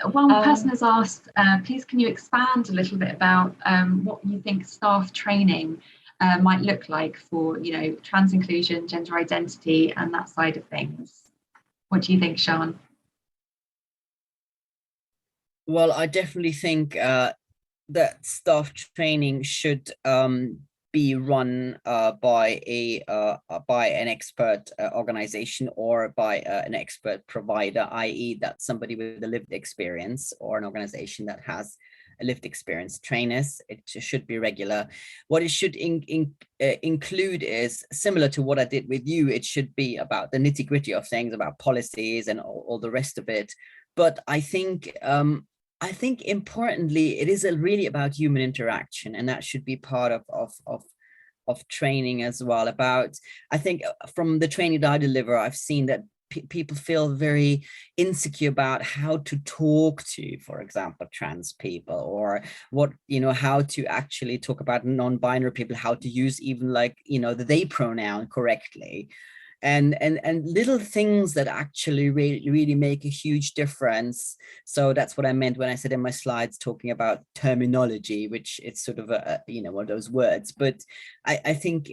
One person has asked, please can you expand a little bit about what you think staff training might look like for, trans inclusion, gender identity, and that side of things. What do you think, Sean? Well, I definitely think that staff training should be run by an expert organization or by an expert provider, i.e. that's somebody with a lived experience, or an organization that has a lived experience. Trainers, it should be regular. What it should include is similar to what I did with you. It should be about the nitty-gritty of things, about policies and all the rest of it. But I think importantly, it is really about human interaction, and that should be part of training as well. I think from the training that I deliver, I've seen that people feel very insecure about how to talk to, for example, trans people, or how to actually talk about non-binary people, how to use even the they pronoun correctly. And little things that actually really make a huge difference. So that's what I meant when I said in my slides talking about terminology, which it's sort of one of those words, but I think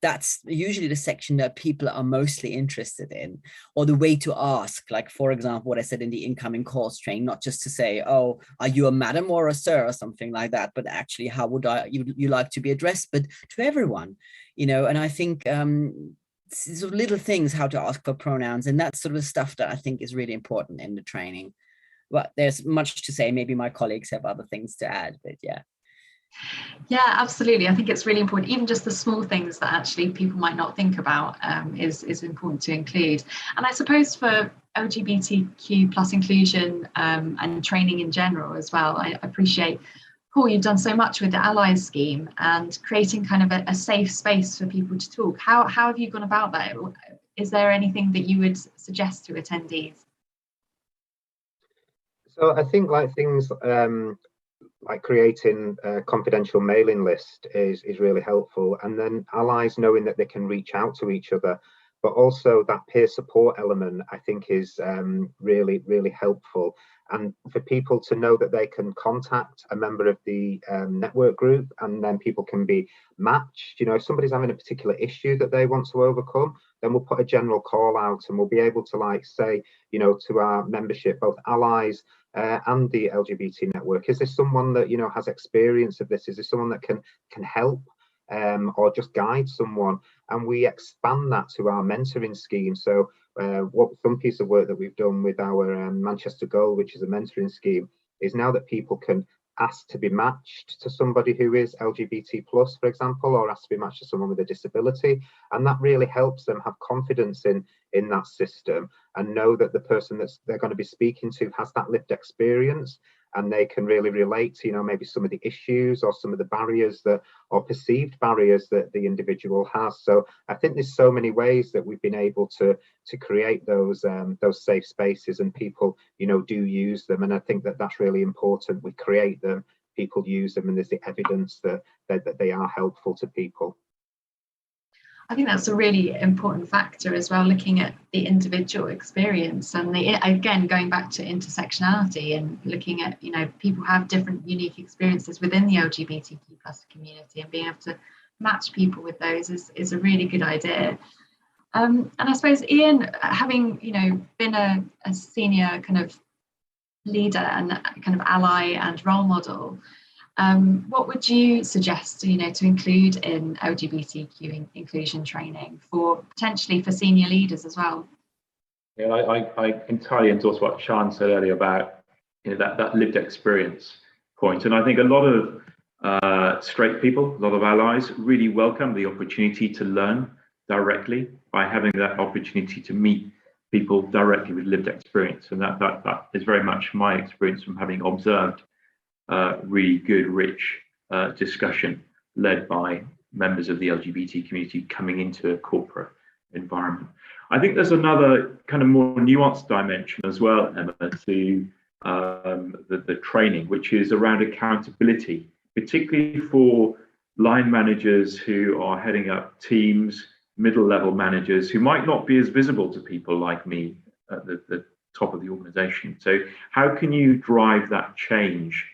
that's usually the section that people are mostly interested in, or the way to ask, like, for example, what I said in the incoming calls training, not just to say, oh, are you a madam or a sir or something like that, but actually how would you like to be addressed, but to everyone, and I think sort of little things, how to ask for pronouns, and that sort of stuff that I think is really important in the training. But there's much to say. Maybe my colleagues have other things to add, but yeah. Yeah, absolutely. I think it's really important. Even just the small things that actually people might not think about is important to include. And I suppose for LGBTQ plus inclusion and training in general as well, I appreciate, Paul, you've done so much with the Allies scheme and creating kind of a safe space for people to talk. How have you gone about that? Is there anything that you would suggest to attendees? So I think things like creating a confidential mailing list is really helpful, and then allies knowing that they can reach out to each other, but also that peer support element I think is really helpful. And for people to know that they can contact a member of the network group, and then people can be matched. If somebody's having a particular issue that they want to overcome, then we'll put a general call out, and we'll be able to say, to our membership, both allies and the LGBT network, is there someone that has experience of this? Is there someone that can help or just guide someone? And we expand that to our mentoring scheme. So some piece of work that we've done with our Manchester Goal, which is a mentoring scheme, is now that people can ask to be matched to somebody who is LGBT plus, for example, or ask to be matched to someone with a disability, and that really helps them have confidence in that system and know that the person that they're going to be speaking to has that lived experience, and they can really relate to maybe some of the issues or some of the barriers or perceived barriers that the individual has. So I think there's so many ways that we've been able to create those safe spaces, and people do use them, and I think that that's really important. We create them, people use them, and there's the evidence that they are helpful to people. I think that's a really important factor as well, looking at the individual experience and again, going back to intersectionality and looking at, people have different unique experiences within the LGBTQ plus community, and being able to match people with those is a really good idea. And I suppose, Ian, having, been a senior kind of leader and kind of ally and role model, what would you suggest, to include in LGBTQ inclusion training potentially for senior leaders as well? Yeah, I entirely endorse what Sian said earlier about that lived experience point, and I think a lot of straight people, a lot of allies, really welcome the opportunity to learn directly by having that opportunity to meet people directly with lived experience, and that is very much my experience from having observed really good, rich discussion led by members of the LGBT community coming into a corporate environment. I think there's another kind of more nuanced dimension as well, Emma, to the training, which is around accountability, particularly for line managers who are heading up teams, middle level managers who might not be as visible to people like me at the top of the organization. So how can you drive that change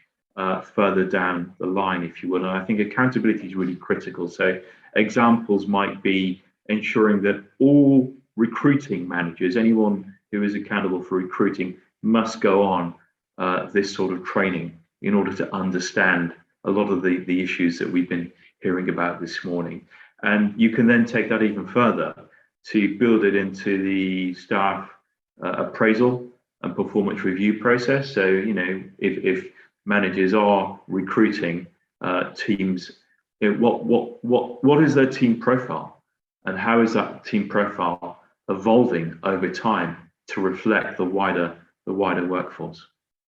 further down the line, if you will? And I think accountability is really critical. So examples might be ensuring that all recruiting managers, anyone who is accountable for recruiting, must go on this sort of training in order to understand a lot of the issues that we've been hearing about this morning. And you can then take that even further to build it into the staff appraisal and performance review process. So, you know, if managers are recruiting teams, you know, what is their team profile, and how is that team profile evolving over time to reflect the wider workforce?